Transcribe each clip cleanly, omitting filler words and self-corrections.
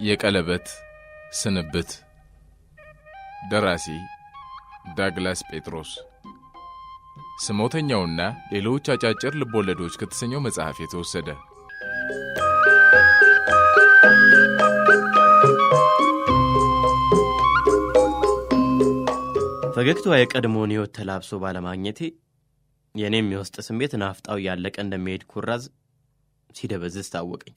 የቀለበት ስንብት ደራሲ ዳግላስ ጴጥሮስ ስሞተኛውና ሌሎች አጫጭር ልቦለዶች ከተሰኘው መጽሐፍ የተወሰደ። ፈገግታው የቀድሞውን ሕይወት ተላብሶ ባለማግኘቴ የኔም የውስጥ ስሜት ናፍጣው ያለቀ እንደሚሄድ ኩራዝ ሲደበዝዝ ታወቀኝ።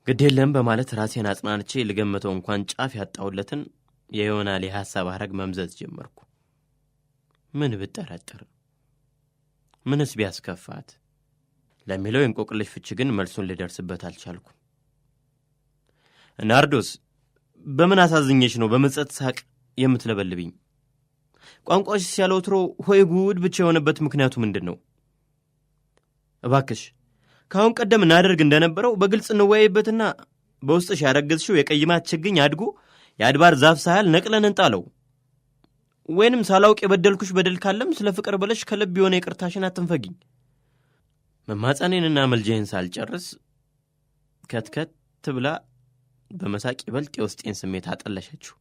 ግዴለም በማለት ራሴን አጽናንቼ ልገመተው እንኳን ጫፍ ያጣውለትን የዮናል የሐሳብ ሐረግ መምዘዝ ጀመርኩ። ምን ብጠረጥር ምንስ ቢያስከፋት ለሚለው እንቆቅልሽ ፍቺ ግን መልሱን ልደርስበት አልቻልኩም። ናርዶስ በምን አሳዝኘሽ ነው በመጸት ሳቅ የምትለበልብኝ? ቋንቋሽ ሲያለውትሮ ሆይ ጉድ ብቻ የሆነበት ምክንያቱ ምንድነው? እባክሽ ካሁን ቀደም እናደርግ እንደነበረው በግልጽ እንወያይበትና በውስጥሽ ያረገዝሽው የቀይማት ችግኝ አድጎ የአድባር ዛፍ ሳያል ነቅለን እንጣለው። ወይንም ሳላውቅ የበደልኩሽ በደል ካለም ስለ ፍቅር ብለሽ ከልብ የሆነ ይቅርታሽን አትንፈጊኝ። መማጸኔንና መልጀህን ሳልጨርስ ከትከት ብላ በመሳቅ ይበልጥ የውስጤን ስሜት አጠለሸችው።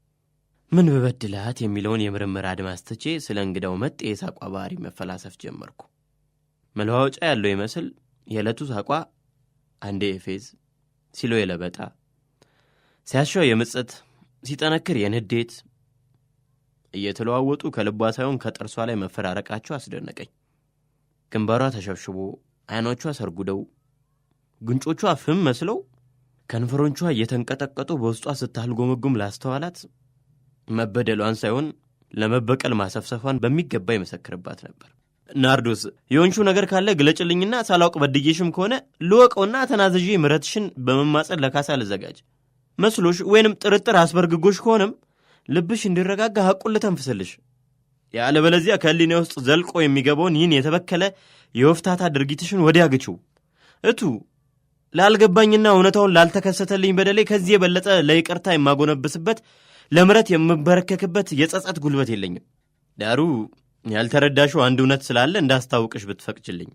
ምን በበድላት የሚለውን የምርምር አድማስ ትቼ ስለ እንግዳው መጤ የሳቋ ባህሪ መፈላሰፍ ጀመርኩ። መለዋወጫ ያለው ይመስል የዕለቱ ሳቋ አንዴ የፌዝ ሲሎ የለበጣ ሲያሻው የምጸት ሲጠነክር የንዴት እየተለዋወጡ ከልቧ ሳይሆን ከጥርሷ ላይ መፈራረቃቸው አስደነቀኝ። ግንባሯ ተሸብሽቦ አይኖቿ ሰርጉደው ጉንጮቿ ፍም መስለው ከንፈሮቿ እየተንቀጠቀጡ በውስጧ ስታልጎመጉም ላስተዋላት መበደሏን ሳይሆን ለመበቀል ማሰፍሰፏን በሚገባ ይመሰክርባት ነበር። ናርዶስ የሆንሽው ነገር ካለ ግለጭልኝና ሳላውቅ በድዬሽም ከሆነ ልወቀውና ተናዘዤ ምሕረትሽን በመማጸን ለካሳ ልዘጋጅ መስሎሽ ወይንም ጥርጥር አስበርግጎሽ ከሆነም ልብሽ እንዲረጋጋ ሐቁን ልተንፍስልሽ። ያለበለዚያ ከህሊኔ ውስጥ ዘልቆ የሚገባውን ይህን የተበከለ የወፍታታ ድርጊትሽን ወዲያ ግቺው። እቱ ላልገባኝና እውነታውን ላልተከሰተልኝ በደሌ ከዚህ የበለጠ ለይቅርታ የማጎነብስበት ለምሕረት የምበረከክበት የጸጸት ጉልበት የለኝም። ዳሩ ያልተረዳሽው አንድ እውነት ስላለ እንዳስታውቅሽ ብትፈቅጅልኝ።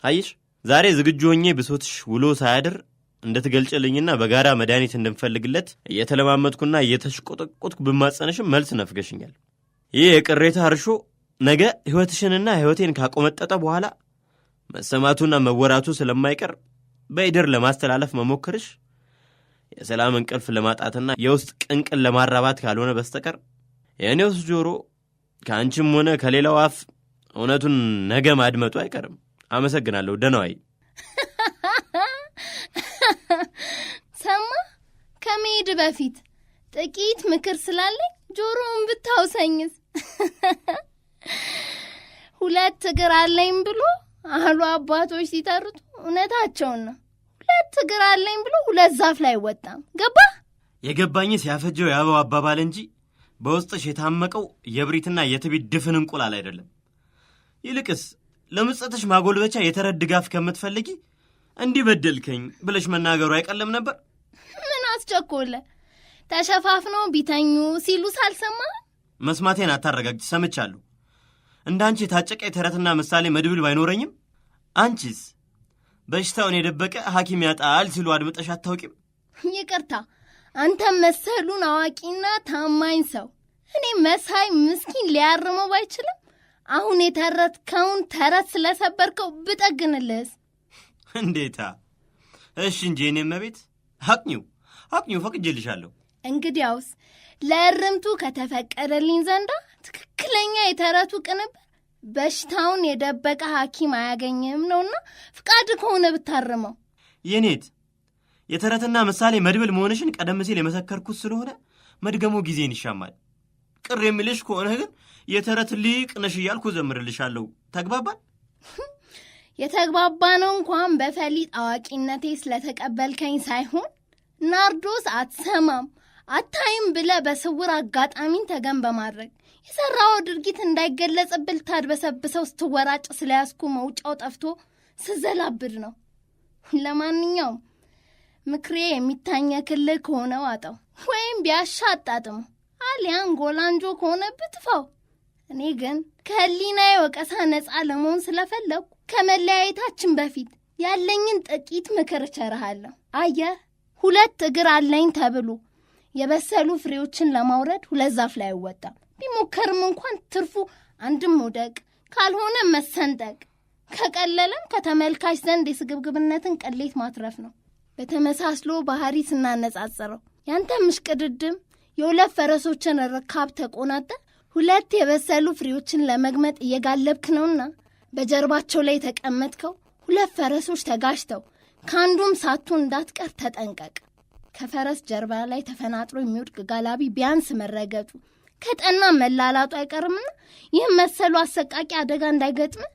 አይሽ ዛሬ ዝግጁ ሆኜ ብሶትሽ ውሎ ሳያድር እንድትገልጭልኝና በጋራ መድኃኒት እንድንፈልግለት እየተለማመጥኩና እየተሽቆጠቆጥኩ ብማጸነሽም መልስ ነፍገሽኛል። ይህ የቅሬታ እርሾ ነገ ሕይወትሽንና ሕይወቴን ካቆመጠጠ በኋላ መሰማቱና መወራቱ ስለማይቀር በይደር ለማስተላለፍ መሞክርሽ የሰላም እንቅልፍ ለማጣትና የውስጥ ቅንቅን ለማራባት ካልሆነ በስተቀር የእኔውስ ጆሮ ከአንቺም ሆነ ከሌላው አፍ እውነቱን ነገ ማድመጡ አይቀርም። አመሰግናለሁ። ደህናዋይ። ሰማ ከመሄድ በፊት ጥቂት ምክር ስላለኝ ጆሮውን ብታውሰኝስ? ሁለት እግር አለኝ ብሎ አሉ አባቶች ሲተርቱ እውነታቸውን ነው። ሁለት እግር አለኝ ብሎ ሁለት ዛፍ ላይ ወጣም። ገባ? የገባኝስ ያፈጀው ያበው አባባል እንጂ በውስጥሽ የታመቀው የብሪትና የትቢት ድፍን እንቁላል አይደለም። ይልቅስ ለምጸትሽ ማጎልበቻ የተረድ ድጋፍ ከምትፈልጊ እንዲህ በደልከኝ ብለሽ መናገሩ አይቀልም ነበር? ምን አስቸኮለ? ተሸፋፍነው ቢተኙ ሲሉ ሳልሰማ መስማቴን አታረጋግጭ። ሰምቻለሁ። እንዳንቺ የታጨቀ የተረትና ምሳሌ መድብል ባይኖረኝም አንቺስ በሽታውን የደበቀ ሐኪም ያጣል ሲሉ አድምጠሽ አታውቂም? ይቅርታ፣ አንተም መሰሉን አዋቂና ታማኝ ሰው እኔ መሳይ ምስኪን ሊያርመው ባይችልም አሁን የተረትከውን ተረት ስለሰበርከው ብጠግንልህስ? እንዴታ! እሺ እንጂ እኔ መቤት አቅኚው ፈቅጄልሻለሁ። እንግዲያውስ ለእርምቱ ከተፈቀደልኝ ዘንዳ ትክክለኛ የተረቱ ቅንብር በሽታውን የደበቀ ሐኪም አያገኝም ነውና ፍቃድ ከሆነ ብታርመው። የኔት የተረትና ምሳሌ መድብል መሆንሽን ቀደም ሲል የመሰከርኩት ስለሆነ መድገሙ ጊዜን ይሻማል። ቅር የሚልሽ ከሆነ ግን የተረት ሊቅ ነሽ እያልኩ ዘምርልሻለሁ። ተግባባን? የተግባባነው እንኳን በፈሊጥ አዋቂነቴ ስለተቀበልከኝ ሳይሆን ናርዶስ አትሰማም አታይም ብለ በስውር አጋጣሚን ተገን በማድረግ የሰራው ድርጊት እንዳይገለጽብል ታድበሰብሰው ስትወራጭ ስለያዝኩ መውጫው ጠፍቶ ስዘላብድ ነው። ለማንኛውም ምክሬ የሚታኘክልህ ከሆነ ዋጠው፣ ወይም ቢያሻ አጣጥሙ፣ አሊያን ጎላንጆ ከሆነ ብትፋው። እኔ ግን ከህሊናዬ ወቀሳ ነፃ ለመሆን ስለፈለኩ ከመለያየታችን በፊት ያለኝን ጥቂት ምክር እቸርሃለሁ። አየህ 2 እግር አለኝ ተብሎ የበሰሉ ፍሬዎችን ለማውረድ 2 ዛፍ ላይ አይወጣም። ቢሞከርም እንኳን ትርፉ አንድም መውደቅ ካልሆነ መሰንጠቅ፣ ከቀለለም ከተመልካች ዘንድ የስግብግብነትን ቅሌት ማትረፍ ነው። በተመሳስሎ ባህሪ ስናነጻጽረው ያንተ ምሽቅድድም የ2 ፈረሶችን ርካብ ተቆናጠ 2 የበሰሉ ፍሬዎችን ለመግመጥ እየጋለብክ ነውና በጀርባቸው ላይ ተቀመጥከው 2 ፈረሶች ተጋጭተው ከአንዱም ሳትሆን እንዳትቀር ተጠንቀቅ። ከፈረስ ጀርባ ላይ ተፈናጥሮ የሚወድቅ ጋላቢ ቢያንስ መረገጡ ከጠና መላላጡ አይቀርምና ይህም መሰሉ አሰቃቂ አደጋ እንዳይገጥም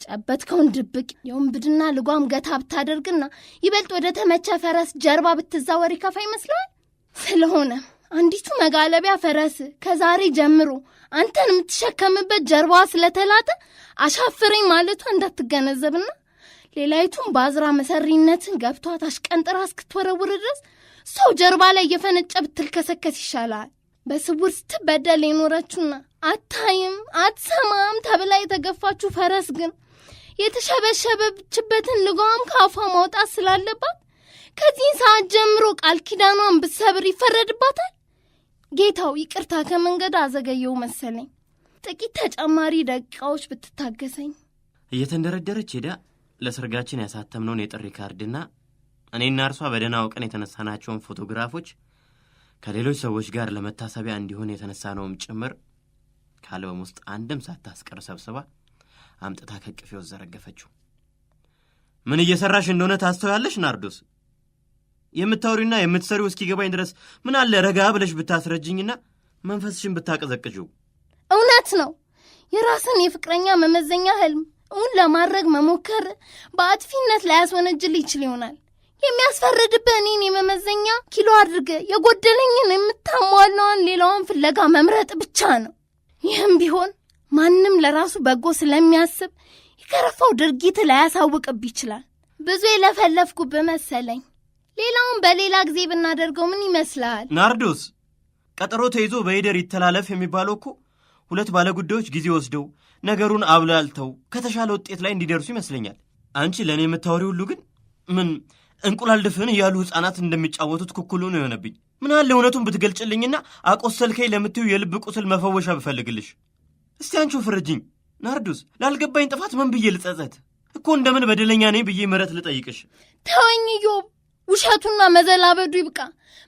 ጨበትከውን ድብቅ የወንብድና ልጓም ገታ ብታደርግና ይበልጥ ወደ ተመቸ ፈረስ ጀርባ ብትዛወር ይከፋ ይመስላል። ስለሆነ አንዲቱ መጋለቢያ ፈረስ ከዛሬ ጀምሮ አንተን የምትሸከምበት ጀርባዋ ስለተላጠ አሻፍረኝ ማለቷ እንዳትገነዘብና ሌላይቱን ባዝራ መሰሪነትን ገብቷት አሽቀንጥራ እስክትወረውር ድረስ ሰው ጀርባ ላይ እየፈነጨ ብትልከሰከስ ይሻላል። በስውር ስትበደል የኖረችውና አታይም አትሰማም ተብላ የተገፋችው ፈረስ ግን የተሸበሸበችበትን ልጓም ካፏ ማውጣት ስላለባት ከዚህ ሰዓት ጀምሮ ቃል ኪዳኗን ብትሰብር ይፈረድባታል። ጌታው ይቅርታ ከመንገድ አዘገየው መሰለኝ፣ ጥቂት ተጨማሪ ደቂቃዎች ብትታገሰኝ። እየተንደረደረች ሄዳ ለሰርጋችን ያሳተምነውን የጥሪ ካርድና እኔና እርሷ በደህናው ቀን የተነሳናቸውን ፎቶግራፎች ከሌሎች ሰዎች ጋር ለመታሰቢያ እንዲሆን የተነሳነውም ጭምር ከአልበም ውስጥ አንድም ሳታስቀር ሰብስባ አምጥታ ከቅፌ ውስጥ ዘረገፈችው። ምን እየሰራሽ እንደሆነ ታስተውያለሽ ናርዶስ? የምታወሪና የምትሰሪው እስኪገባኝ ድረስ ምን አለ ረጋ ብለሽ ብታስረጅኝና መንፈስሽን ብታቀዘቅጂው። እውነት ነው። የራስን የፍቅረኛ መመዘኛ ህልም እውን ለማድረግ መሞከር በአጥፊነት ላያስወነጅል ይችል ይሆናል። የሚያስፈርድብህ እኔን የመመዘኛ ኪሎ አድርገ የጎደለኝን የምታሟላውን ሌላውን ፍለጋ መምረጥ ብቻ ነው። ይህም ቢሆን ማንም ለራሱ በጎ ስለሚያስብ የከረፋው ድርጊት ላያሳውቅብ ይችላል። ብዙ የለፈለፍኩብህ መሰለኝ። ሌላውን በሌላ ጊዜ ብናደርገው ምን ይመስላል? ናርዶስ፣ ቀጠሮ ተይዞ በሂደር ይተላለፍ የሚባለው እኮ 2 ባለጉዳዮች ጊዜ ወስደው ነገሩን አብላልተው ከተሻለ ውጤት ላይ እንዲደርሱ ይመስለኛል። አንቺ ለእኔ የምታወሪው ሁሉ ግን ምን እንቁላል ድፍን እያሉ ሕፃናት እንደሚጫወቱት ኩኩሉ ነው የሆነብኝ። ምን አለ እውነቱን ብትገልጭልኝና አቆሰልከኝ ለምትዩ የልብ ቁስል መፈወሻ ብፈልግልሽ። እስቲ አንቺው ፍረጅኝ ናርዶስ። ላልገባኝ ጥፋት ምን ብዬ ልጸጸት? እኮ እንደምን በደለኛ ነኝ ብዬ ምሕረት ልጠይቅሽ። ተወኝ ኢዮብ፣ ውሸቱና መዘላበዱ ይብቃ።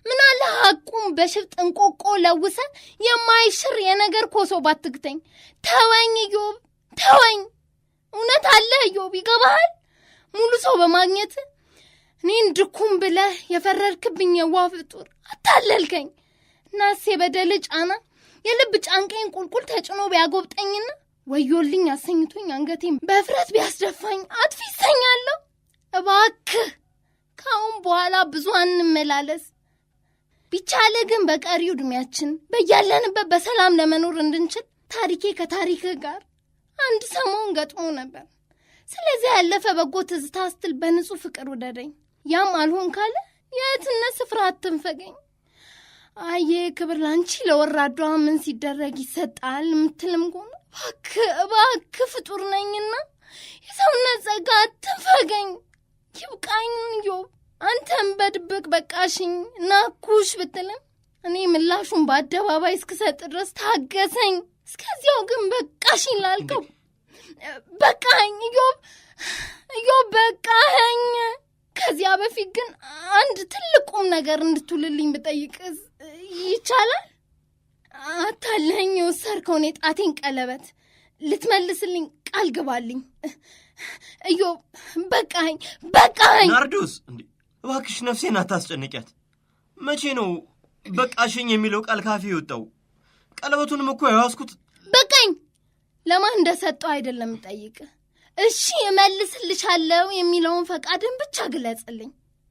ምን አለ ሐቁም በሽፍጥ እንቆቆ ለውሰ የማይሽር የነገር ኮሶ ባትግተኝ። ተወኝ ኢዮብ ተወኝ። እውነት አለ ኢዮብ፣ ይገባሃል? ሙሉ ሰው በማግኘት እኔን ድኩም ብለህ የፈረድክብኝ የዋህ ፍጡር አታለልከኝ። እናስ የበደል ጫና የልብ ጫንቀኝ ቁልቁል ተጭኖ ቢያጎብጠኝና ወዮልኝ አሰኝቶኝ አንገቴን በፍረት ቢያስደፋኝ አጥፊ ይሰኛለሁ። እባክህ ካሁን በኋላ ብዙ አንመላለስ። ቢቻለ ግን በቀሪው ዕድሜያችን በያለንበት በሰላም ለመኖር እንድንችል ታሪኬ ከታሪክህ ጋር አንድ ሰሞን ገጥሞ ነበር። ስለዚህ ያለፈ በጎ ትዝታ ስትል በንጹህ ፍቅር ውደደኝ። ያም አልሆን ካለ የእህትነት ስፍራ አትንፈገኝ። አየ ክብር ላንቺ ለወራዷ ምን ሲደረግ ይሰጣል የምትልም ጎነ እባክህ ፍጡር ነኝና የሰውነት ጸጋ አትንፈገኝ። ይብቃኝ ኢዮብ። አንተም በድብቅ በቃሽኝ ናኩሽ ብትልም እኔ ምላሹን በአደባባይ እስክሰጥ ድረስ ታገሰኝ። እስከዚያው ግን በቃሽኝ ላልከው በቃኝ ኢዮብ በቃኝ። ከዚያ በፊት ግን አንድ ትልቁም ነገር እንድትውልልኝ ብጠይቅ ይቻላል? አታለኝ የወሰድከውን የጣቴን ቀለበት ልትመልስልኝ ቃል ግባልኝ ኢዮብ። በቃኝ። ናርዶስ፣ እባክሽ ነፍሴን አታስጨንቂያት። መቼ ነው በቃሽኝ የሚለው ቃል ካፌ የወጣው? ቀለበቱንም እኮ ያዋስኩት በቃኝ ለማን እንደሰጠው አይደለም ጠይቅ። እሺ እመልስልሻለሁ የሚለውን ፈቃድን ብቻ ግለጽልኝ።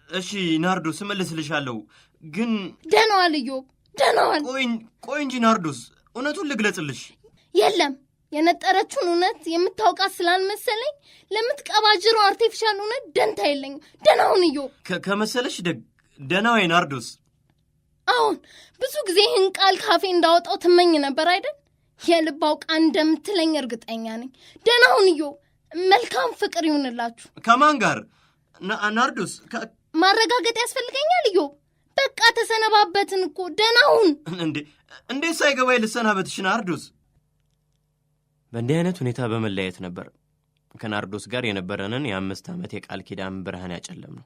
እሺ ናርዶስ እመልስልሻለሁ፣ ግን ደህናዋል ኢዮብ ደህናዋል። ቆይ እንጂ ናርዶስ፣ እውነቱን ልግለጽልሽ። የለም የነጠረችውን እውነት የምታውቃት ስላልመሰለኝ ለምትቀባጅረው አርቲፊሻል እውነት ደንታ የለኝም። ደህናውን ኢዮብ። ከመሰለሽ ደህናዊ ናርዶስ። አሁን ብዙ ጊዜ ይህን ቃል ካፌ እንዳወጣው ትመኝ ነበር አይደል? የልብ አውቃ እንደምትለኝ እርግጠኛ ነኝ። ደህናውን ኢዮብ። መልካም ፍቅር ይሁንላችሁ። ከማን ጋር ናርዶስ? ማረጋገጥ ያስፈልገኛል። ኢዮብ በቃ ተሰነባበትን እኮ ደህና ሁን። እንዴት ሳይገባኝ ልሰናበትሽ ናርዶስ? በእንዲህ አይነት ሁኔታ በመለያየት ነበር ከናርዶስ ጋር የነበረንን የ5 ዓመት የቃል ኪዳን ብርሃን ያጨለም ነው።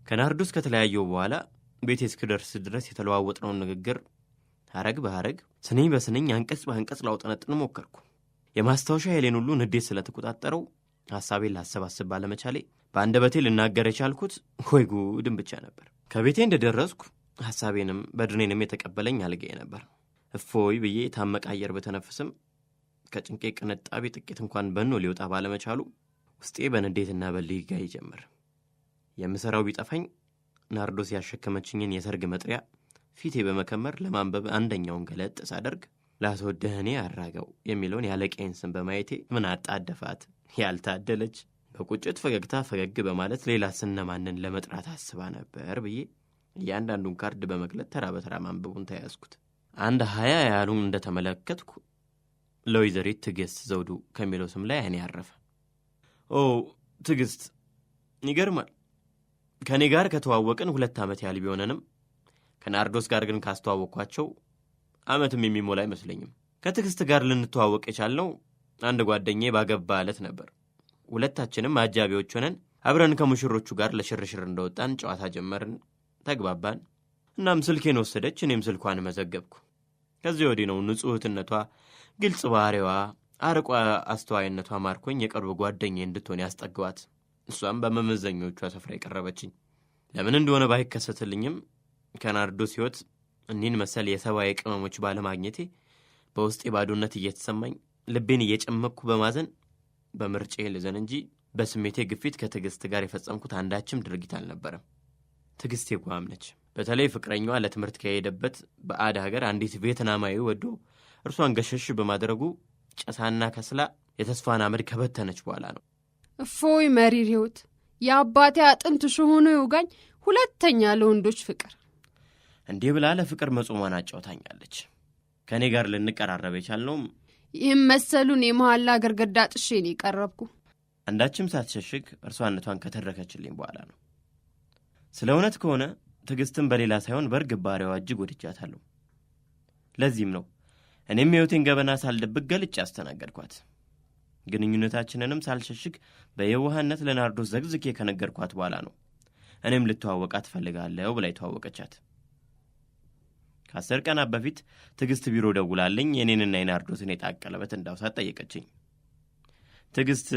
ከናርዶስ ከተለያየው በኋላ ቤቴ እስክደርስ ድረስ የተለዋወጥነውን ንግግር ሐረግ በሐረግ ስንኝ በስንኝ አንቀጽ በአንቀጽ ላውጠነጥን ሞከርኩ። የማስታወሻ ኃይሌን ሁሉ ንዴት ስለተቆጣጠረው ሐሳቤን ላሰባስብ ባለመቻሌ በአንደበቴ ልናገር የቻልኩት ወይ ጉድም ብቻ ነበር። ከቤቴ እንደደረስኩ ሐሳቤንም በድኔንም የተቀበለኝ አልጋዬ ነበር። እፎይ ብዬ የታመቀ አየር በተነፍስም ከጭንቄ ቅንጣቢ ጥቂት እንኳን በኖ ሊወጣ ባለመቻሉ ውስጤ በንዴትና በልህ ጋይ ጀመር። የምሰራው ቢጠፋኝ ናርዶስ ያሸከመችኝን የሰርግ መጥሪያ ፊቴ በመከመር ለማንበብ አንደኛውን ገለጥ ሳደርግ ላስወደህኔ አራጋው የሚለውን ያለቀይን ስም በማየቴ ምን አጣደፋት ያልታደለች። በቁጭት ፈገግታ ፈገግ በማለት ሌላ ስነማንን ለመጥራት አስባ ነበር ብዬ እያንዳንዱን ካርድ በመግለጥ ተራ በተራ ማንበቡን ተያዝኩት። አንድ 20 ያሉን እንደተመለከትኩ ለወይዘሪት ትዕግስት ዘውዱ ከሚለው ስም ላይ አይኔ ያረፈ። ኦ ትዕግስት፣ ይገርማል። ከኔ ጋር ከተዋወቅን 2 ዓመት ያህል ቢሆነንም ከናርዶስ ጋር ግን ካስተዋወቅኳቸው ዓመትም የሚሞላ አይመስለኝም። ከትዕግስት ጋር ልንተዋወቅ የቻልነው አንድ ጓደኛዬ ባገባ ዕለት ነበር። ሁለታችንም አጃቢዎች ሆነን አብረን ከሙሽሮቹ ጋር ለሽርሽር እንደወጣን ጨዋታ ጀመርን፣ ተግባባን። እናም ስልኬን ወሰደች፣ እኔም ስልኳን መዘገብኩ። ከዚህ ወዲህ ነው ንጹሕትነቷ፣ ግልጽ ባህሪዋ፣ አርቆ አስተዋይነቷ ማርኮኝ የቅርብ ጓደኛዬ እንድትሆን ያስጠግዋት። እሷም በመመዘኞቿ ስፍራ የቀረበችኝ። ለምን እንደሆነ ባይከሰትልኝም ከናርዶስ ሕይወት እኒህን መሰል የሰብአዊ ቅመሞች ባለማግኘቴ በውስጤ ባዶነት እየተሰማኝ ልቤን እየጨመቅኩ በማዘን በምርጬ ልዘን እንጂ በስሜቴ ግፊት ከትዕግስት ጋር የፈጸምኩት አንዳችም ድርጊት አልነበረም። ትዕግስት የጓም ነች። በተለይ ፍቅረኛዋ ለትምህርት ከሄደበት በአድ ሀገር አንዲት ቬትናማዊ ወዶ እርሷን ገሸሽ በማድረጉ ጨሳና ከስላ የተስፋን አመድ ከበተነች በኋላ ነው። እፎይ መሪር ሕይወት! የአባቴ አጥንት ሆኖ ይውጋኝ፣ ሁለተኛ ለወንዶች ፍቅር። እንዲህ ብላ ለፍቅር መጾሟን አጫውታኛለች። ከእኔ ጋር ልንቀራረብ የቻልነውም ይህም መሰሉን የመሐላ ግርግዳ ጥሼ ነው የቀረብኩ። አንዳችም ሳትሸሽግ እርሷነቷን ከተረከችልኝ በኋላ ነው። ስለ እውነት ከሆነ ትዕግስትን በሌላ ሳይሆን በእርግብ ባህሪዋ እጅግ ወድጃታለሁ። ለዚህም ነው እኔም የሕይወቴን ገበና ሳልደብቅ ገልጬ አስተናገድኳት። ግንኙነታችንንም ሳልሸሽግ በየዋህነት ለናርዶስ ዘግዝኬ ከነገርኳት በኋላ ነው እኔም ልተዋወቃት እፈልጋለሁ ብላ የተዋወቀቻት። ከ10 ቀናት በፊት ትዕግስት ቢሮ ደውላልኝ የኔንና የናርዶስን የጣት ቀለበት እንዳውሳት ጠየቀችኝ። ትዕግስት፣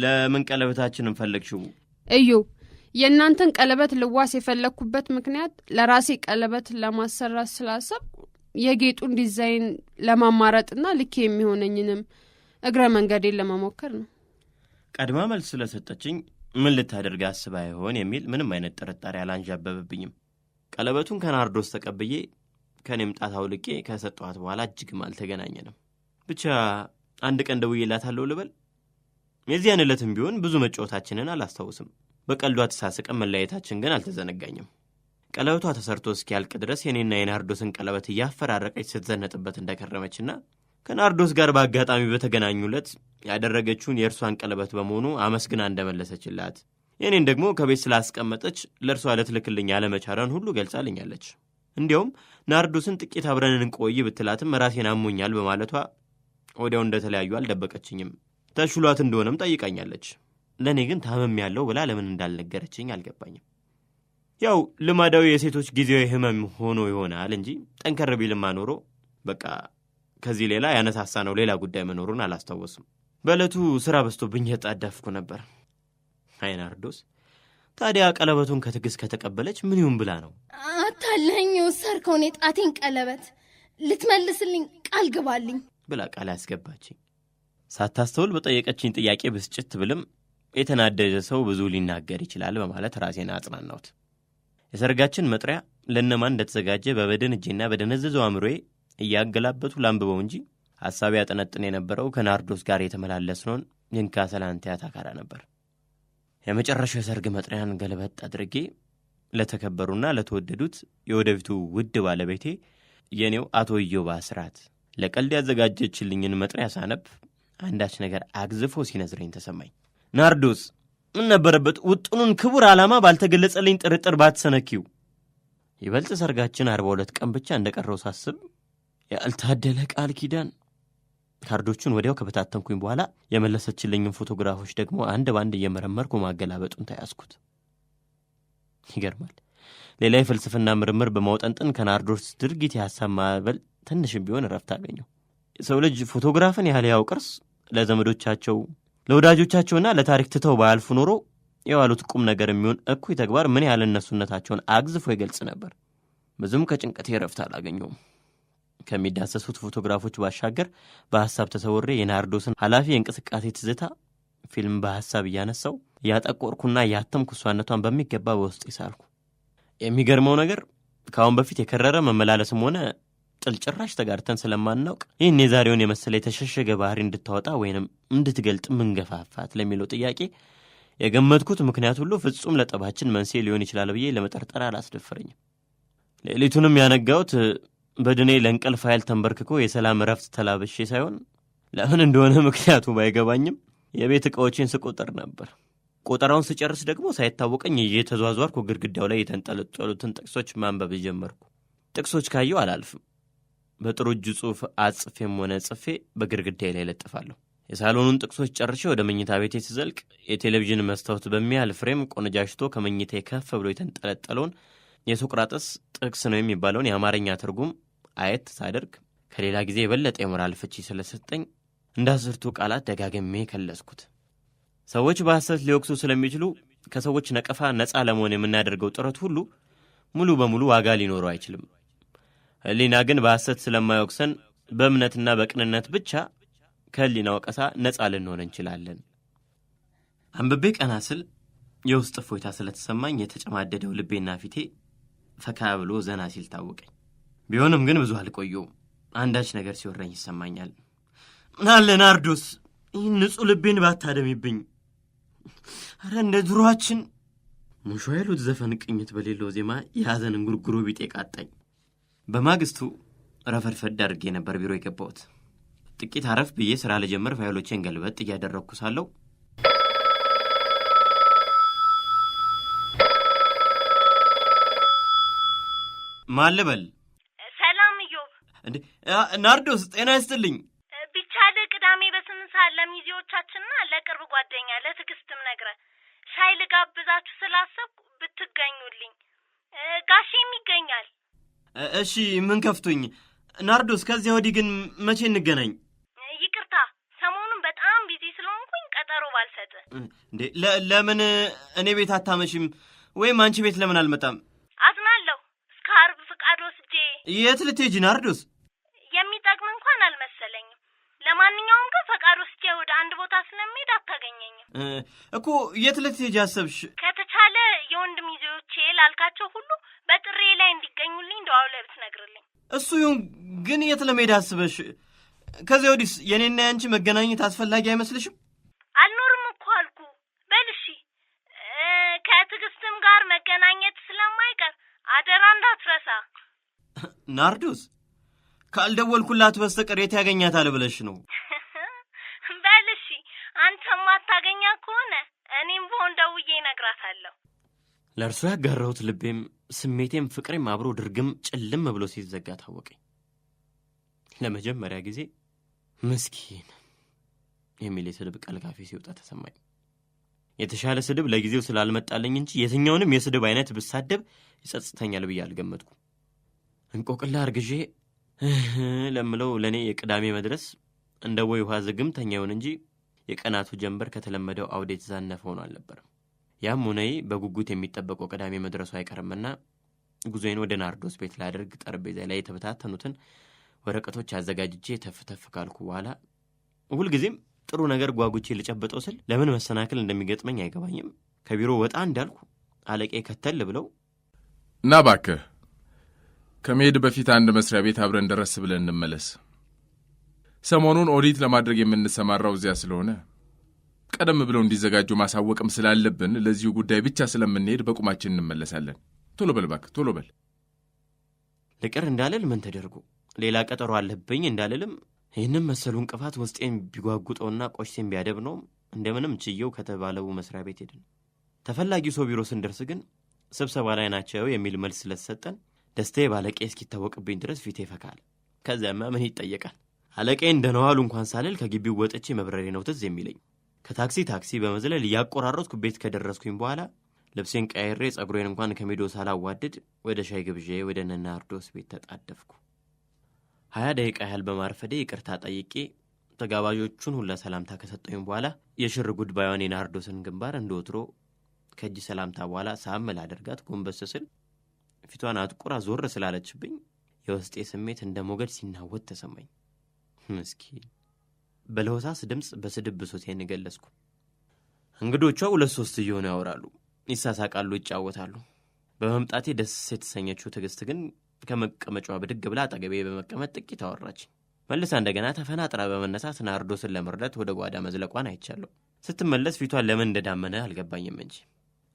ለምን ቀለበታችንን ፈለግሽው? እዩ፣ የእናንተን ቀለበት ልዋስ የፈለግኩበት ምክንያት ለራሴ ቀለበት ለማሰራት ስላሰብ የጌጡን ዲዛይን ለማማረጥና ልክ የሚሆነኝንም እግረ መንገዴን ለመሞከር ነው። ቀድማ መልስ ስለሰጠችኝ ምን ልታደርግ አስባ ይሆን የሚል ምንም አይነት ጥርጣሬ አላንዣበብብኝም። ቀለበቱን ከናርዶስ ተቀብዬ ከኔም ጣት አውልቄ ከሰጠኋት በኋላ እጅግም አልተገናኘንም። ብቻ አንድ ቀን ደውዬላታለሁ ልበል። የዚያን ዕለትም ቢሆን ብዙ መጫወታችንን አላስታውስም። በቀልዷ ተሳስቀን መለያየታችን ግን አልተዘነጋኝም። ቀለበቷ ተሰርቶ እስኪያልቅ ድረስ የኔና የናርዶስን ቀለበት እያፈራረቀች ስትዘነጥበት እንደከረመችና ከናርዶስ ጋር በአጋጣሚ በተገናኙለት ያደረገችውን የእርሷን ቀለበት በመሆኑ አመስግና እንደመለሰችላት፣ የኔን ደግሞ ከቤት ስላስቀመጠች ለእርሷ ልትልክልኝ ያለመቻሏን ሁሉ ገልጻልኛለች። እንዲያውም ናርዶስን ጥቂት አብረን እንቆይ ብትላትም ራሴን አሞኛል በማለቷ ወዲያው እንደተለያዩ አልደበቀችኝም። ተሽሏት እንደሆነም ጠይቃኛለች። ለእኔ ግን ታመም ያለው ብላ ለምን እንዳልነገረችኝ አልገባኝም። ያው ልማዳዊ የሴቶች ጊዜያዊ ህመም ሆኖ ይሆናል እንጂ ጠንከር ቢልማ ኖሮ በቃ ከዚህ ሌላ ያነሳሳ ነው ሌላ ጉዳይ መኖሩን አላስታወስም። በዕለቱ ስራ በዝቶብኝ የጣዳፍኩ ነበር። አይ ናርዶስ፣ ታዲያ ቀለበቱን ከትዕግስት ከተቀበለች ምን ይሁን ብላ ነው? አታለኝ የወሰድከውን የጣቴን ቀለበት ልትመልስልኝ ቃል ግባልኝ ብላ ቃል ያስገባችኝ። ሳታስተውል በጠየቀችኝ ጥያቄ ብስጭት ብልም የተናደደ ሰው ብዙ ሊናገር ይችላል በማለት ራሴን አጽናናሁት። የሰርጋችን መጥሪያ ለነማን እንደተዘጋጀ በበድን እጄና በደነዘዘው አእምሮዬ እያገላበቱ ላንብበው እንጂ ሐሳቤ ያጠነጥን የነበረው ከናርዶስ ጋር የተመላለስነውን የንካ ሰላንቲያ ታካራ ነበር። የመጨረሻው የሰርግ መጥሪያን ገለበጥ አድርጌ ለተከበሩና ለተወደዱት የወደፊቱ ውድ ባለቤቴ የኔው አቶ ኢዮብ አስራት ለቀልድ ያዘጋጀችልኝን መጥሪያ ሳነብ አንዳች ነገር አግዝፎ ሲነዝረኝ ተሰማኝ። ናርዶስ፣ ምን ነበረበት ውጥኑን ክቡር ዓላማ ባልተገለጸልኝ ጥርጥር ባትሰነኪው። ይበልጥ ሰርጋችን 42 ቀን ብቻ እንደቀረው ሳስብ ያልታደለ ቃል ኪዳን። ካርዶቹን ወዲያው ከበታተንኩኝ በኋላ የመለሰችልኝን ፎቶግራፎች ደግሞ አንድ ባንድ እየመረመርኩ ማገላበጡን ተያዝኩት። ይገርማል። ሌላ የፍልስፍና ምርምር በማውጠንጠን ከናርዶስ ድርጊት የሐሳብ ማዕበል ትንሽም ቢሆን እረፍት አገኘሁ። የሰው ልጅ ፎቶግራፍን ያህል ያው ቅርስ ለዘመዶቻቸው ለወዳጆቻቸውና ለታሪክ ትተው ባያልፉ ኖሮ የዋሉት ቁም ነገር የሚሆን እኩይ ተግባር ምን ያህል እነሱነታቸውን አግዝፎ ይገልጽ ነበር። ብዙም ከጭንቀቴ እረፍት አላገኘሁም። ከሚዳሰሱት ፎቶግራፎች ባሻገር በሐሳብ ተሰውሬ የናርዶስን ኃላፊ የእንቅስቃሴ ትዝታ ፊልም በሐሳብ እያነሳው ያጠቆርኩና ያተምኩ እሷነቷን በሚገባ በውስጥ ይሳልኩ። የሚገርመው ነገር ከአሁን በፊት የከረረ መመላለስም ሆነ ጥልጭራሽ ተጋርተን ስለማናውቅ ይህን የዛሬውን የመሰለ የተሸሸገ ባህሪ እንድታወጣ ወይንም እንድትገልጥ ምን ገፋፋት ለሚለው ጥያቄ የገመትኩት ምክንያት ሁሉ ፍጹም ለጠባችን መንስኤ ሊሆን ይችላል ብዬ ለመጠርጠር አላስደፈረኝም። ሌሊቱንም ያነጋሁት በድኔ ለእንቅልፍ ኃይል ተንበርክኮ የሰላም እረፍት ተላብሼ ሳይሆን ለምን እንደሆነ ምክንያቱ ባይገባኝም የቤት ዕቃዎችን ስቆጥር ነበር። ቆጠራውን ስጨርስ ደግሞ ሳይታወቀኝ እየተዟዟርኩ ግድግዳው ላይ የተንጠለጠሉትን ጥቅሶች ማንበብ ጀመርኩ። ጥቅሶች ካየሁ አላልፍም። በጥሩ እጅ ጽሑፍ አጽፌም ሆነ ጽፌ በግድግዳዬ ላይ ለጥፋለሁ። የሳሎኑን ጥቅሶች ጨርሼ ወደ መኝታ ቤቴ ስዘልቅ የቴሌቪዥን መስታወት በሚያህል ፍሬም ቆነጃጅቶ ከመኝታዬ ከፍ ብሎ የተንጠለጠለውን የሶቅራጥስ ጥቅስ ነው የሚባለውን የአማርኛ ትርጉም አየት ሳደርግ ከሌላ ጊዜ የበለጠ የሞራል ፍቺ ስለሰጠኝ እንደ 10ቱ ቃላት ደጋግሜ ከለስኩት። ሰዎች በሐሰት ሊወቅሱ ስለሚችሉ ከሰዎች ነቀፋ ነፃ ለመሆን የምናደርገው ጥረት ሁሉ ሙሉ በሙሉ ዋጋ ሊኖረው አይችልም። ሕሊና ግን በሐሰት ስለማይወቅሰን በእምነትና በቅንነት ብቻ ከሕሊና ወቀሳ ነፃ ልንሆን እንችላለን። አንብቤ ቀና ስል የውስጥ እፎይታ ስለተሰማኝ የተጨማደደው ልቤና ፊቴ ፈካ ብሎ ዘና ሲል ታወቀኝ። ቢሆንም ግን ብዙ አልቆየሁም። አንዳች ነገር ሲወረኝ ይሰማኛል። ምናለ ናርዶስ ይህን ንጹሕ ልቤን ባታደሚብኝ። አረ እንደ ድሮአችን ሙሾ ያሉት ዘፈን ቅኝት በሌለው ዜማ የሐዘን እንጉርጉሮ ቢጤ ቃጣኝ። በማግስቱ ረፈድፈድ አድርጌ ነበር ቢሮ የገባሁት። ጥቂት አረፍ ብዬ ሥራ ልጀምር ፋይሎቼን ገልበጥ እያደረግኩ ሳለሁ ማን ልበል? ሰላም እዮብ። እንዴ ናርዶስ ጤና ይስጥልኝ። ቢቻል ቅዳሜ በ8 ሰዓት ለሚዜዎቻችንና ለቅርብ ጓደኛ ለትዕግስትም ነግረህ ሻይ ልጋብዛችሁ ስላሰብኩ ብትገኙልኝ። ጋሼም ይገኛል። እሺ ምን ከፍቶኝ። ናርዶስ ከዚያ ወዲህ ግን መቼ እንገናኝ? ይቅርታ ሰሞኑን በጣም ቢዚ ስለሆንኩኝ ቀጠሮ ባልሰጥ። እንዴ ለምን እኔ ቤት አታመሽም? ወይም አንቺ ቤት ለምን አልመጣም? አዝናለሁ። እስከ አርብ ፍቃድ ወስጄ። የት ልትሄጂ ናርዶስ? የሚጠቅም እንኳን አልመሰለኝም። ለማንኛውም ግን ፈቃድ ወስጄ ወደ አንድ ቦታ ስለምሄድ አታገኘኝም እኮ። የት ልትሄጂ አሰብሽ? ከተቻለ የወንድ ሚዜዎቼ ላልካቸው ሁሉ በጥሬ ላይ እንዲገኙልኝ ደዋውለህ ብትነግርልኝ። እሱ ይሁን፣ ግን የት ለመሄድ አስበሽ? ከዚያ ወዲስ የኔና ያንቺ መገናኘት አስፈላጊ አይመስልሽም? አልኖርም እኮ አልኩ። በል እሺ፣ ከትዕግስትም ጋር መገናኘት ስለማይቀር አደራ እንዳትረሳ። ናርዶስ ካልደወልኩላት በስተቀር የት ያገኛታል ብለሽ ነው? በል እሺ፣ አንተም አታገኛ ከሆነ እኔም በሆን ደውዬ እነግራታለሁ። ለእርሱ ያጋራሁት ልቤም ስሜቴም ፍቅሬም አብሮ ድርግም ጭልም ብሎ ሲዘጋ ታወቀኝ። ለመጀመሪያ ጊዜ ምስኪን የሚል የስድብ ቃል ካፌ ሲወጣ ተሰማኝ። የተሻለ ስድብ ለጊዜው ስላልመጣለኝ እንጂ የትኛውንም የስድብ አይነት ብሳደብ ይጸጽተኛል ብዬ አልገመትኩም። እንቆቅላ አርግዤ ለምለው ለእኔ የቅዳሜ መድረስ እንደ ወይ ውሃ ዝግምተኛ ይሆን እንጂ የቀናቱ ጀንበር ከተለመደው አውዴ የተዛነፈ ሆኖ አልነበረም። ያም ሆነይ በጉጉት የሚጠበቀው ቅዳሜ መድረሱ አይቀርምና ጉዞዬን ወደ ናርዶስ ቤት ላደርግ ጠረጴዛ ላይ የተበታተኑትን ወረቀቶች አዘጋጅቼ ተፍተፍ ካልኩ በኋላ ሁልጊዜም ጥሩ ነገር ጓጉቼ ልጨበጠው ስል ለምን መሰናክል እንደሚገጥመኝ አይገባኝም። ከቢሮ ወጣ እንዳልኩ አለቄ ከተል ብለው እና እባክህ ከመሄድ በፊት አንድ መስሪያ ቤት አብረን ደረስ ብለን እንመለስ። ሰሞኑን ኦዲት ለማድረግ የምንሰማራው እዚያ ስለሆነ ቀደም ብለው እንዲዘጋጁ ማሳወቅም ስላለብን ለዚሁ ጉዳይ ብቻ ስለምንሄድ በቁማችን እንመለሳለን። ቶሎ በል እባክህ ቶሎ በል። ልቅር እንዳልል ምን ተደርጎ ሌላ ቀጠሮ አለብኝ እንዳልልም ይህንም መሰሉ እንቅፋት ውስጤን ቢጓጉጠውና ቆሽቴን ቢያደብ ነው እንደምንም ችየው ከተባለው መስሪያ ቤት ሄድን። ተፈላጊው ሰው ቢሮ ስንደርስ ግን ስብሰባ ላይ ናቸው የሚል መልስ ስለተሰጠን ደስታዬ ባለቄ እስኪታወቅብኝ ድረስ ፊቴ ፈካል። ከዚያማ ምን ይጠየቃል? አለቄ እንደነዋሉ እንኳን ሳልል ከግቢው ወጥቼ መብረሬ ነው ትዝ የሚለኝ። ከታክሲ በመዝለል እያቆራረጥኩ ቤት ከደረስኩኝ በኋላ ልብሴን ቀይሬ ጸጉሬን እንኳን ከሜዶ ሳላዋድድ ወደ ሻይ ግብዤ ወደ እነ ናርዶስ ቤት ተጣደፍኩ። 20 ደቂቃ ያህል በማርፈዴ ይቅርታ ጠይቄ ተጋባዦቹን ሁላ ሰላምታ ከሰጠሁኝ በኋላ የሽር ጉድባዩን የናርዶስን ግንባር እንደወትሮ ከእጅ ሰላምታ በኋላ ሳም ላደርጋት ጎንበስ ስል ፊቷን አጥቁራ ዞር ስላለችብኝ የውስጤ ስሜት እንደ ሞገድ ሲናወጥ ተሰማኝ። ምስኪን በለሆሳስ ድምፅ በስድብ ብሶቴን ገለጽኩ። እንግዶቿ 2-3 እየሆኑ ያወራሉ፣ ይሳሳቃሉ፣ ይጫወታሉ። በመምጣቴ ደስ የተሰኘችው ትዕግስት ግን ከመቀመጫዋ ብድግ ብላ አጠገቤ በመቀመጥ ጥቂት አወራች። መልሳ እንደገና ተፈናጥራ በመነሳት ናርዶስን ለመርዳት ወደ ጓዳ መዝለቋን አይቻለሁ። ስትመለስ ፊቷን ለምን እንደዳመነ አልገባኝም እንጂ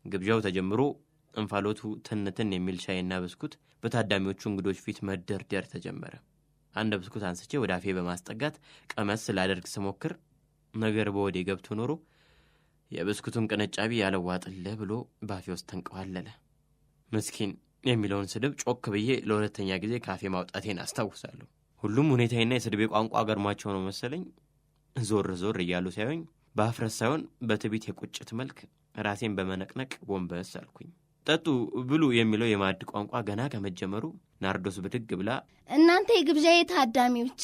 ግብዣው ተጀምሮ እንፋሎቱ ትንትን የሚል ሻይና ብስኩት በታዳሚዎቹ እንግዶች ፊት መደርደር ተጀመረ። አንድ ብስኩት አንስቼ ወደ አፌ በማስጠጋት ቀመስ ስላደርግ ስሞክር ነገር በወዴ ገብቶ ኖሮ የብስኩቱን ቅንጫቢ ያለዋጥልህ ብሎ ባፌ ውስጥ ተንቀዋለለ። ምስኪን የሚለውን ስድብ ጮክ ብዬ ለሁለተኛ ጊዜ ካፌ ማውጣቴን አስታውሳለሁ። ሁሉም ሁኔታዬና የስድቤ ቋንቋ ገርማቸው ነው መሰለኝ ዞር እያሉ ሳይሆን በአፍረት ሳይሆን በትቢት የቁጭት መልክ ራሴን በመነቅነቅ ጎንበስ አልኩኝ። ጠጡ ብሉ የሚለው የማዕድ ቋንቋ ገና ከመጀመሩ ናርዶስ ብድግ ብላ እናንተ የግብዣዬ ታዳሚዎች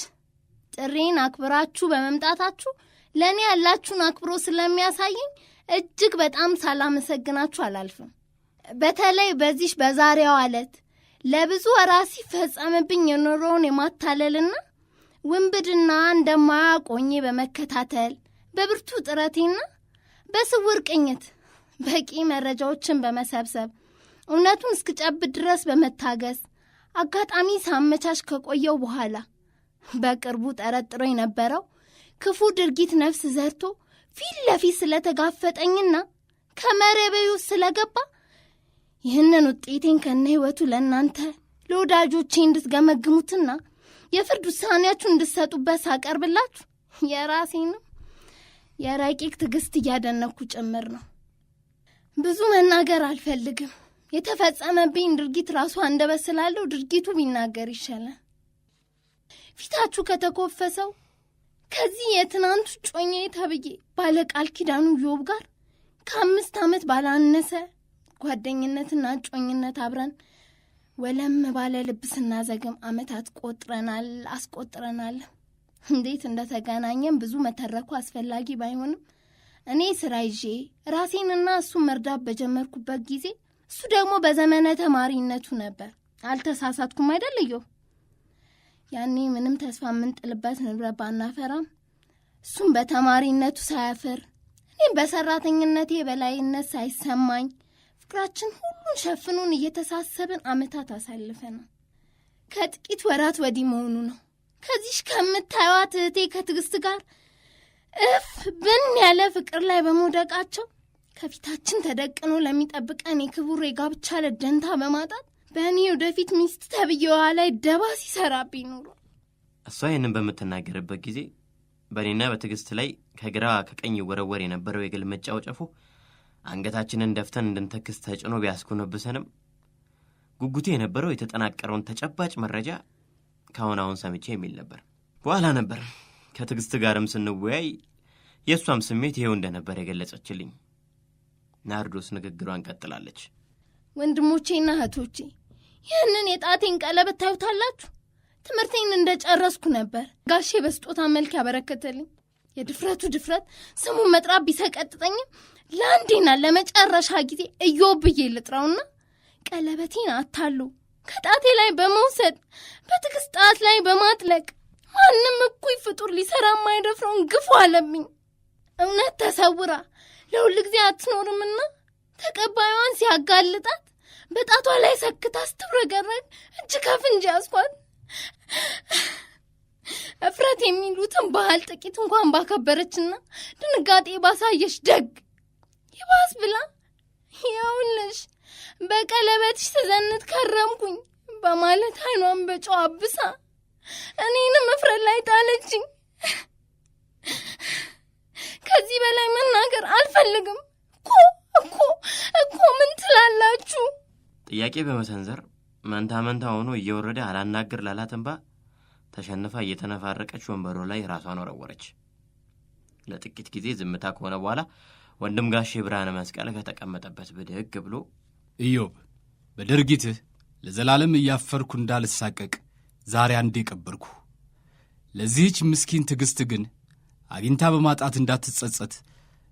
ጥሬን አክብራችሁ በመምጣታችሁ ለእኔ ያላችሁን አክብሮ ስለሚያሳየኝ እጅግ በጣም ሳላመሰግናችሁ አላልፍም። በተለይ በዚህ በዛሬዋ ዕለት ለብዙ ወራት ሲፈጸምብኝ የኖረውን የማታለልና ውንብድና እንደማያቆኝ በመከታተል በብርቱ ጥረቴና በስውር ቅኝት በቂ መረጃዎችን በመሰብሰብ እውነቱን እስክጨብጥ ድረስ በመታገስ አጋጣሚ ሳመቻች ከቆየው በኋላ በቅርቡ ጠረጥሮ የነበረው ክፉ ድርጊት ነፍስ ዘርቶ ፊት ለፊት ስለተጋፈጠኝና ከመረቤው ስለገባ ይህንን ውጤቴን ከነ ህይወቱ ለእናንተ ለወዳጆቼ እንድትገመግሙትና የፍርድ ውሳኔያችሁ እንድትሰጡበት ሳቀርብላችሁ የራሴንም የረቂቅ ትዕግስት እያደነኩ ጭምር ነው። ብዙ መናገር አልፈልግም። የተፈጸመብኝ ድርጊት ራሱ አንደበት ስላለው ድርጊቱ ቢናገር ይሻላል። ፊታችሁ ከተኮፈሰው ከዚህ የትናንቱ ጮኛዬ ተብዬ ባለቃል ኪዳኑ ዮብ ጋር ከ5 ዓመት ባላነሰ ጓደኝነትና ጮኝነት አብረን ወለም ባለ ልብ ስናዘግም ዓመታት አስቆጥረናል። እንዴት እንደተገናኘን ብዙ መተረኩ አስፈላጊ ባይሆንም እኔ ስራ ይዤ ራሴንና እሱን መርዳት በጀመርኩበት ጊዜ እሱ ደግሞ በዘመነ ተማሪነቱ ነበር። አልተሳሳትኩም አይደልዮ? ያኔ ምንም ተስፋ የምንጥልበት ንብረት ባናፈራም እሱም በተማሪነቱ ሳያፍር እኔም በሰራተኝነቴ በላይነት ሳይሰማኝ ፍቅራችን ሁሉን ሸፍኑን እየተሳሰብን ዓመታት አሳልፈናል። ከጥቂት ወራት ወዲህ መሆኑ ነው ከዚህ ከምታዩት እህቴ ከትዕግስት ጋር ብን ያለ ፍቅር ላይ በመውደቃቸው ከፊታችን ተደቅኖ ለሚጠብቀን የክቡር የጋብቻ ለደንታ በማጣት በእኔ ወደፊት ሚስት ተብዬዋ ላይ ደባ ሲሰራብኝ ኖሮ። እሷ ይህንን በምትናገርበት ጊዜ በእኔና በትዕግስት ላይ ከግራ ከቀኝ ወረወር የነበረው የግል መጫወጨፉ አንገታችንን ደፍተን እንድንተክስ ተጭኖ ቢያስኮነብሰንም ጉጉቴ የነበረው የተጠናቀረውን ተጨባጭ መረጃ ካሁን ሰምቼ የሚል ነበር። በኋላ ነበር ከትዕግስት ጋርም ስንወያይ የእሷም ስሜት ይሄው እንደነበር የገለጸችልኝ። ናርዶስ ንግግሯን ቀጥላለች። ወንድሞቼና እህቶቼ ይህንን የጣቴን ቀለበት ታዩታላችሁ። ትምህርቴን እንደጨረስኩ ነበር ጋሼ በስጦታ መልክ ያበረከተልኝ። የድፍረቱ ድፍረት ስሙን መጥራት ቢሰቀጥጠኝም ለአንዴና ለመጨረሻ ጊዜ እዮብ ብዬ ልጥራውና ቀለበቴን አታሉ ከጣቴ ላይ በመውሰድ በትዕግስት ጣት ላይ በማጥለቅ ማንም እኩይ ፍጡር ሊሰራ የማይደፍረውን ግፉ አለብኝ። እውነት ተሰውራ ለሁል ጊዜ አትኖርምና ተቀባዩዋን ሲያጋልጣት በጣቷ ላይ ሰክታ ስትብረገረግ እጅ ከፍንጅ ያስኳት። እፍረት የሚሉትን ባህል ጥቂት እንኳን ባከበረችና ድንጋጤ ባሳየሽ ደግ ይባስ ብላ ይኸውልሽ በቀለበትሽ ተዘንት ከረምኩኝ በማለት አይኗን በጨው አብሳ እኔንም እፍረት ላይ ጣለችኝ። ከዚህ በላይ ምን አልፈልግም እኮ ምን ትላላችሁ? ጥያቄ በመሰንዘር መንታ ሆኖ እየወረደ አላናግር ላላት እንባ ተሸንፋ እየተነፋረቀች ወንበሩ ላይ ራሷን ወረወረች። ለጥቂት ጊዜ ዝምታ ከሆነ በኋላ ወንድም ጋሼ ብርሃነ መስቀል ከተቀመጠበት ብድግ ብሎ ኢዮብ፣ በድርጊትህ ለዘላለም እያፈርኩ እንዳልሳቀቅ ዛሬ አንዴ ቀበርኩ። ለዚህች ምስኪን ትዕግስት ግን አግኝታ በማጣት እንዳትጸጸት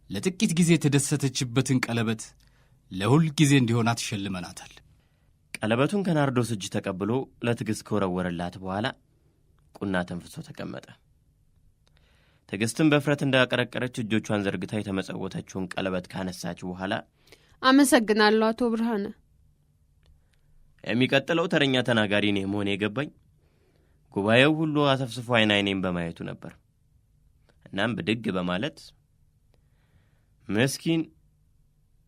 ለጥቂት ጊዜ የተደሰተችበትን ቀለበት ለሁል ጊዜ እንዲሆናት ሸልመናታል። ቀለበቱን ከናርዶስ እጅ ተቀብሎ ለትዕግስት ከወረወረላት በኋላ ቁና ተንፍሶ ተቀመጠ። ትዕግስትም በፍረት እንዳቀረቀረች እጆቿን ዘርግታ የተመጸወተችውን ቀለበት ካነሳች በኋላ አመሰግናለሁ አቶ ብርሃነ። የሚቀጥለው ተረኛ ተናጋሪ እኔ መሆኔ የገባኝ ጉባኤው ሁሉ አሰፍስፎ አይኔን በማየቱ ነበር። እናም ብድግ በማለት ምስኪን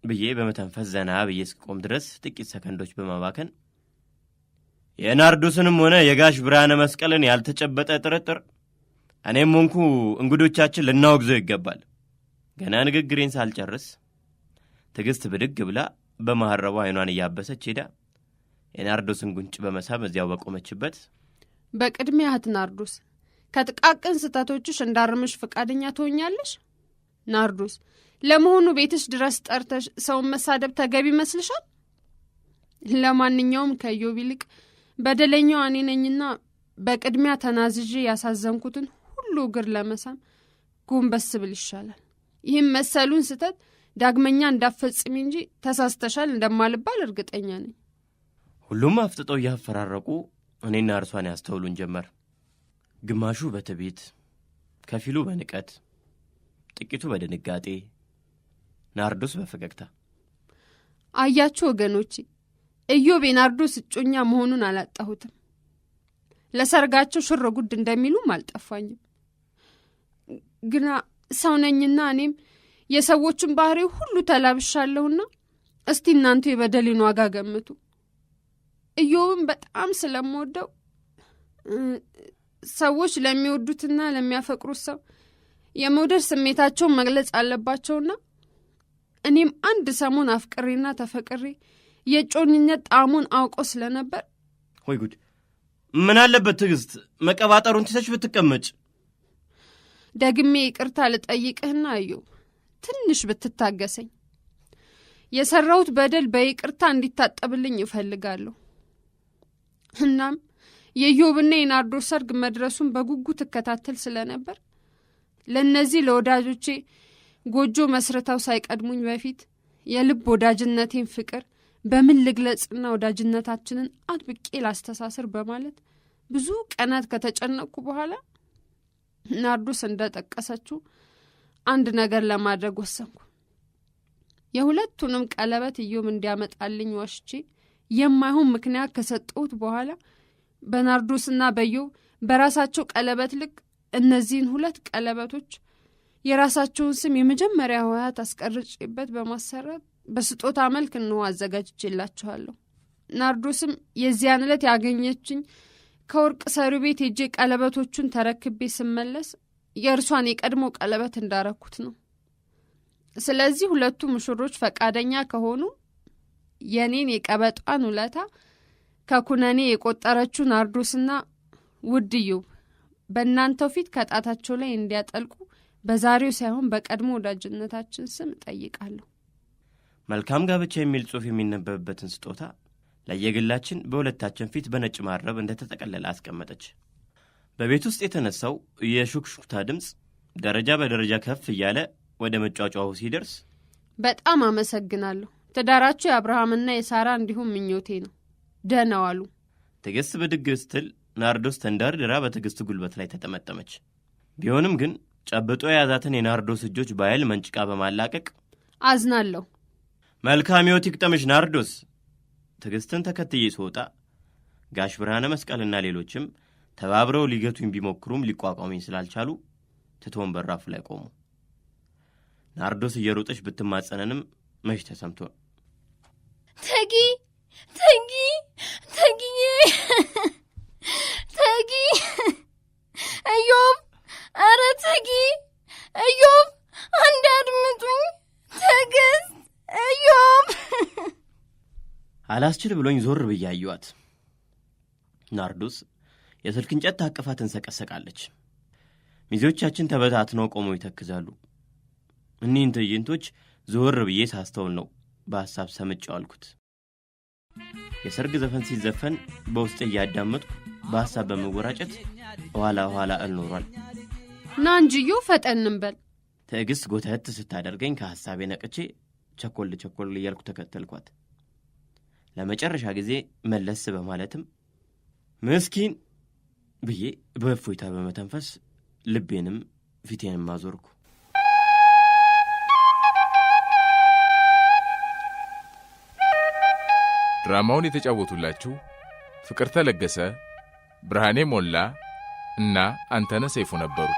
ብዬ በመተንፈስ ዘና ብዬ እስክቆም ድረስ ጥቂት ሰከንዶች በማባከን የናርዶስንም ሆነ የጋሽ ብርሃነ መስቀልን ያልተጨበጠ ጥርጥር እኔም ሆንኩ እንግዶቻችን ልናወግዘው ይገባል። ገና ንግግሬን ሳልጨርስ ትዕግስት ብድግ ብላ በመሐረቧ አይኗን እያበሰች ሄዳ የናርዶስን ጉንጭ በመሳብ እዚያው በቆመችበት በቅድሚያ እህት ናርዶስ፣ ከጥቃቅን ስህተቶችሽ እንዳርምሽ ፈቃደኛ ትሆኛለሽ? ናርዶስ፣ ለመሆኑ ቤትሽ ድረስ ጠርተሽ ሰውን መሳደብ ተገቢ ይመስልሻል? ለማንኛውም ከኢዮብ ይልቅ በደለኛው እኔ ነኝና በቅድሚያ ተናዝዤ ያሳዘንኩትን ሁሉ እግር ለመሳም ጎንበስ ብል ይሻላል። ይህም መሰሉን ስህተት ዳግመኛ እንዳፈጽሚ እንጂ ተሳስተሻል እንደማልባል እርግጠኛ ነኝ። ሁሉም አፍጥጠው እያፈራረቁ እኔና እርሷን ያስተውሉን ጀመር። ግማሹ በትዕቢት፣ ከፊሉ በንቀት፣ ጥቂቱ በድንጋጤ፣ ናርዶስ በፈገግታ። አያችሁ ወገኖቼ፣ ኢዮብ የናርዶስ እጮኛ መሆኑን አላጣሁትም። ለሰርጋቸው ሽር ጉድ እንደሚሉም አልጠፋኝም። ግና ሰው ነኝና እኔም የሰዎችን ባህሪ ሁሉ ተላብሻለሁና እስቲ እናንተ የበደሌን ዋጋ ገምቱ። ኢዮብን በጣም ስለምወደው ሰዎች ለሚወዱትና ለሚያፈቅሩት ሰው የመውደድ ስሜታቸውን መግለጽ አለባቸውና እኔም አንድ ሰሞን አፍቅሬና ተፈቅሬ የጮኝነት ጣዕሙን አውቆ ስለነበር ወይ ጉድ! ምን አለበት ትዕግስት መቀባጠሩን ትተሽ ብትቀመጭ። ደግሜ ይቅርታ ልጠይቅህና ኢዮብ ትንሽ ብትታገሰኝ። የሰራሁት በደል በይቅርታ እንዲታጠብልኝ እፈልጋለሁ። እናም የኢዮብና የናርዶስ ሰርግ መድረሱን በጉጉት እከታተል ስለነበር ለእነዚህ ለወዳጆቼ ጎጆ መስርተው ሳይቀድሙኝ በፊት የልብ ወዳጅነቴን ፍቅር በምን ልግለጽና ወዳጅነታችንን አጥብቄ ላስተሳስር በማለት ብዙ ቀናት ከተጨነቅኩ በኋላ ናርዶስ እንደጠቀሰችው አንድ ነገር ለማድረግ ወሰንኩ። የሁለቱንም ቀለበት ኢዮብ እንዲያመጣልኝ ዋሽቼ የማይሆን ምክንያት ከሰጠሁት በኋላ በናርዶስና በኢዮብ በራሳቸው ቀለበት ልክ እነዚህን ሁለት ቀለበቶች የራሳቸውን ስም የመጀመሪያ ሆያት አስቀርጬበት በማሰራት በስጦታ መልክ ነው አዘጋጅቼላችኋለሁ። ናርዶስም የዚያን ዕለት ያገኘችኝ ከወርቅ ሰሪ ቤት ሄጄ ቀለበቶቹን ተረክቤ ስመለስ የእርሷን የቀድሞ ቀለበት እንዳረኩት ነው። ስለዚህ ሁለቱ ሙሽሮች ፈቃደኛ ከሆኑ የኔን የቀበጧን ውለታ ከኩነኔ የቆጠረችው ናርዶስና ውድ ኢዮብ በእናንተው ፊት ከጣታቸው ላይ እንዲያጠልቁ በዛሬው ሳይሆን በቀድሞ ወዳጅነታችን ስም እጠይቃለሁ። መልካም ጋብቻ የሚል ጽሑፍ የሚነበብበትን ስጦታ ለየግላችን በሁለታችን ፊት በነጭ ማረብ እንደተጠቀለለ አስቀመጠች። በቤት ውስጥ የተነሳው የሹክሹክታ ድምፅ ደረጃ በደረጃ ከፍ እያለ ወደ መጫጫሁ ሲደርስ በጣም አመሰግናለሁ። ትዳራችሁ የአብርሃምና የሳራ እንዲሁም ምኞቴ ነው። ደህና ዋሉ። ትዕግስት ብድግ ስትል ናርዶስ ተንደርድራ በትዕግስት ጉልበት ላይ ተጠመጠመች። ቢሆንም ግን ጨብጦ የያዛትን የናርዶስ እጆች በኃይል መንጭቃ በማላቀቅ አዝናለሁ። መልካም ሕይወት ይቅጠምሽ ናርዶስ። ትዕግስትን ተከትዬ ስወጣ ጋሽ ብርሃነ መስቀልና ሌሎችም ተባብረው ሊገቱኝ ቢሞክሩም ሊቋቋሙኝ ስላልቻሉ ትቶን በራፉ ላይ ቆሙ። ናርዶስ እየሮጠች ብትማጸነንም መች ተሰምቶ ተጊ ኢዮብ፣ ኧረ ተጊ ኢዮብ፣ አንድ አድምጡኝ። አላስችል ብሎኝ ዞር ብዬ አየኋት። ናርዶስ የስልክ እንጨት ታቅፋ ትንሰቀሰቃለች። ሚዜዎቻችን ተበታትነው ቆመው ይተክዛሉ። እኒህን ትዕይንቶች ዞር ብዬ ሳስተውል ነው በሐሳብ ሰምጬው አልኩት። የሰርግ ዘፈን ሲዘፈን በውስጥ እያዳመጥኩ በሐሳብ በመወራጨት ኋላ እልኖሯል። ና እንጂዮ ፈጠንም በል። ትዕግስት ጎተት ስታደርገኝ ከሐሳቤ ነቅቼ ቸኮል እያልኩ ተከተልኳት። ለመጨረሻ ጊዜ መለስ በማለትም ምስኪን ብዬ በእፎይታ በመተንፈስ ልቤንም ፊቴንም አዞርኩ። ድራማውን የተጫወቱላችሁ ፍቅርተ ለገሰ፣ ብርሃኔ ሞላ እና አንተነህ ሰይፉ ነበሩ።